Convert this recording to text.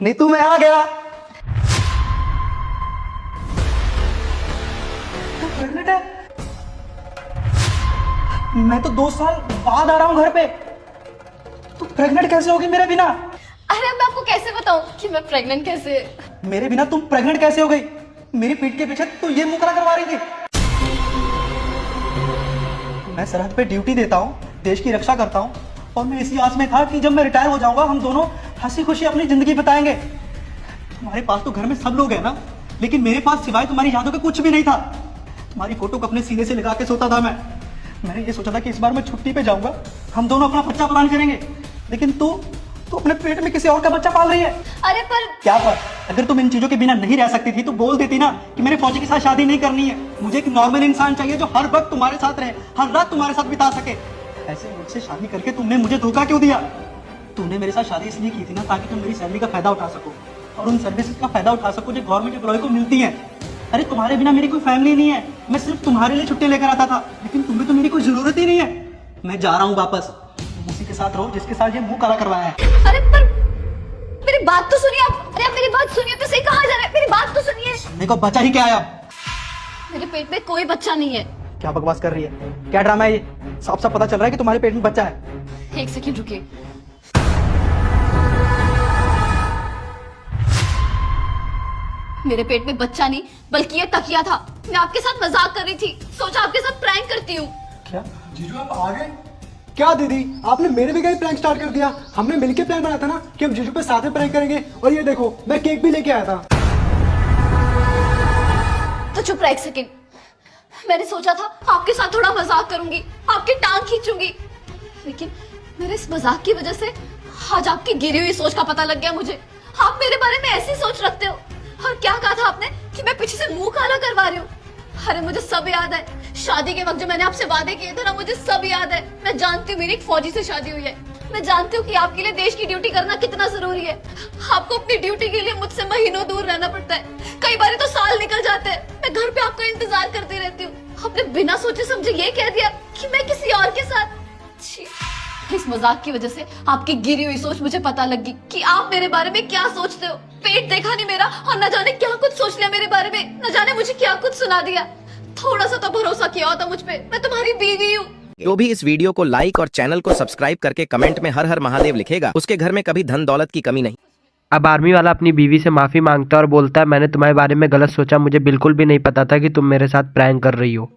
नीतू मैं आ गया। तू प्रेग्नेंट है? मैं तो 2 साल बाद आ रहा हूँ घर पे। तू प्रेग्नेंट कैसे होगी मेरे बिना? अरे मैं आपको कैसे बताऊं कि मैं प्रेग्नेंट कैसे? मेरे बिना तुम प्रेग्नेंट कैसे हो गई? मेरी पीठ के पीछे तू ये मुकरा करवा रही थी। मैं सरहद पे ड्यूटी देता हूँ, देश की रक्षा करता हूँ, और मैं इसी आस में था कि जब मैं रिटायर हो जाऊंगा हम दोनों हंसी खुशी अपनी जिंदगी बिताएंगे। तुम्हारे पास तो घर में सब लोग हैं ना, लेकिन मेरे पास सिवाय तुम्हारी यादों के कुछ भी नहीं था। तुम्हारी फोटो को अपने सीने से लगा के सोता था मैंने ये सोचा था कि इस बार मैं छुट्टी पे जाऊंगा, हम दोनों अपना बच्चा प्लान करेंगे। लेकिन तू अपने पेट में किसी और का बच्चा पाल रही है। अरे पर क्या पर? अगर तुम इन चीजों के बिना नहीं रह सकती थी तो बोल देती ना कि मेरे फौजी के साथ शादी नहीं करनी है, मुझे एक नॉर्मल इंसान चाहिए जो हर वक्त तुम्हारे साथ रहे, हर रात तुम्हारे साथ बिता सके। ऐसे मुझसे शादी करके तुमने मुझे धोखा क्यों दिया? तूने मेरे साथ शादी इसलिए की थी ना ताकि तुम मेरी सैलरी का फायदा उठा सको और उन सर्विसेज का फायदा उठा सको जो गवर्नमेंट एम्प्लॉय को मिलती है। अरे तुम्हारे बिना मेरी कोई फैमिली नहीं है, मैं सिर्फ तुम्हारे लिए छुट्टी लेकर आता था, लेकिन तुम्हें तो मेरी कोई जरूरत ही नहीं है। मैं जा रहा हूँ वापस, तुम उसी के साथ रहो जिसके साथ ये मुंह काला करवाया है। अरे पर मेरी बात तो सुनिए आप। अरे आप मेरी बात सुनिए तो सही, कहाँ जा रहे हैं? मेरी बात तो सुनिए। मेरे को बचा ही क्या आया? मेरे पेट में कोई बच्चा नहीं है। क्या बकवास कर रही है? क्या ड्रामा है ये? साफ साफ पता चल रहा है कि तुम्हारे पेट में बच्चा है। एक सेकंड रुकिए। मेरे पेट में बच्चा नहीं बल्कि ये तकिया था। मैं आपके साथ मजाक कर रही थी, सोचा आपके साथ प्रैंक करती हूँ। क्या? जीजू आप आ गए? क्या दीदी आपने मेरे भी कहीं प्रैंक स्टार्ट कर दिया? हमने मिलके प्लान बनाया था ना कि हम जीजू पे साथ में प्रैंक करेंगे, और ये देखो मैं केक भी लेके आया था। तो चुप रहा एक सेकंड। मैंने सोचा था आपके साथ थोड़ा मजाक करूंगी, आपकी टांग खींचूंगी, लेकिन मेरे इस मजाक की वजह से आज आपकी गिरी हुई सोच का पता लग गया मुझे। आप मेरे बारे में ऐसी सोच रखते हो। और क्या कहा था आपने कि मैं पीछे से मुंह काला करवा रही हूँ? अरे मुझे सब याद है। शादी के वक्त जो मैंने आपसे वादे किए थे ना, मुझे सब याद है। मैं जानती हूँ मेरी एक फौजी से शादी हुई है। मैं जानती हूँ कि आपके लिए देश की ड्यूटी करना कितना जरूरी है। आपको अपनी ड्यूटी के लिए मुझसे महीनों दूर रहना पड़ता है, कई बार तो साल निकल जाते हैं। मैं घर पे आपका इंतजार करती रहती हूँ। आपने बिना सोचे समझे ये कह दिया कि मैं किसी और के साथ। छी, इस मजाक की वजह से आपकी गिरी हुई सोच मुझे पता लगी कि आप मेरे बारे में क्या सोचते हो। पेट देखा नहीं मेरा और न जाने क्या कुछ सोच लिया मेरे बारे में, न जाने मुझे क्या कुछ सुना दिया। थोड़ा सा तो भरोसा किया होता मुझ पे। मैं तुम्हारी बीवी हूँ। जो भी इस वीडियो को लाइक और चैनल को सब्सक्राइब करके कमेंट में हर हर महादेव लिखेगा, उसके घर में कभी धन दौलत की कमी नहीं। अब आर्मी वाला अपनी बीवी से माफी मांगता है और बोलता है मैंने तुम्हारे बारे में गलत सोचा, मुझे बिल्कुल भी नहीं पता था कि तुम मेरे साथ प्रैंक कर रही हो।